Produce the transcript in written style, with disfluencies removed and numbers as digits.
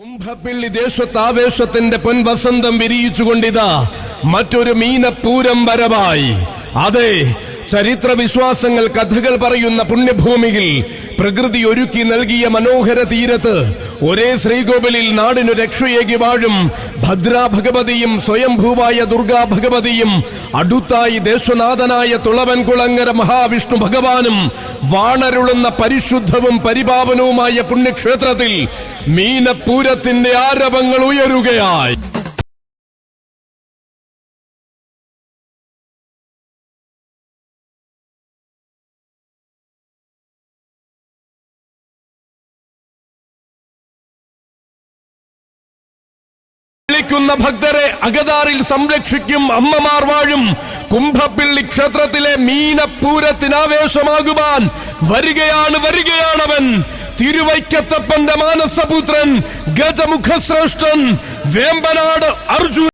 കുംഭപ്പിള്ളി ദേശത്താവേശത്തിന്റെ പൊൻവസന്തം വിരിയിച്ചുകൊണ്ടിതാ മറ്റൊരു മീനപ്പൂരം വരവായി. അതെ, ചരിത്ര വിശ്വാസങ്ങൾ കഥകൾ പറയുന്ന പുണ്യഭൂമിയിൽ പ്രകൃതി ഒരുക്കി നൽകിയ മനോഹര തീരത്ത് ഒരേ ശ്രീകോവിലിൽ നാടിനു രക്ഷയേകി വാഴും ഭദ്രാ ഭഗവതിയും സ്വയംഭൂവായ ദുർഗാ ഭഗവതിയും അടുത്തായി ദേശനാഥനായ തുളവൻകുളങ്ങര മഹാവിഷ്ണു ഭഗവാനും വാണരുളുന്ന പരിശുദ്ധവും പരിപാവനവുമായ പുണ്യക്ഷേത്രത്തിൽ മീനപ്പൂരത്തിന്റെ ആരവങ്ങൾ ഉയരുകയായി. ുന്ന ഭക്തരെ അകതാറിൽ സംരക്ഷിക്കും അമ്മമാർ വാഴും കുംഭപ്പിള്ളി ക്ഷേത്രത്തിലെ മീനപ്പൂരത്തിനാവേശമാകുവാൻ വരികയാണവൻ. തിരുവൈക്കത്തപ്പന്റെ മാനസപുത്രൻ ഗജമുഖശ്രേഷ്ഠൻ വേമ്പനാട് അർജുൻ.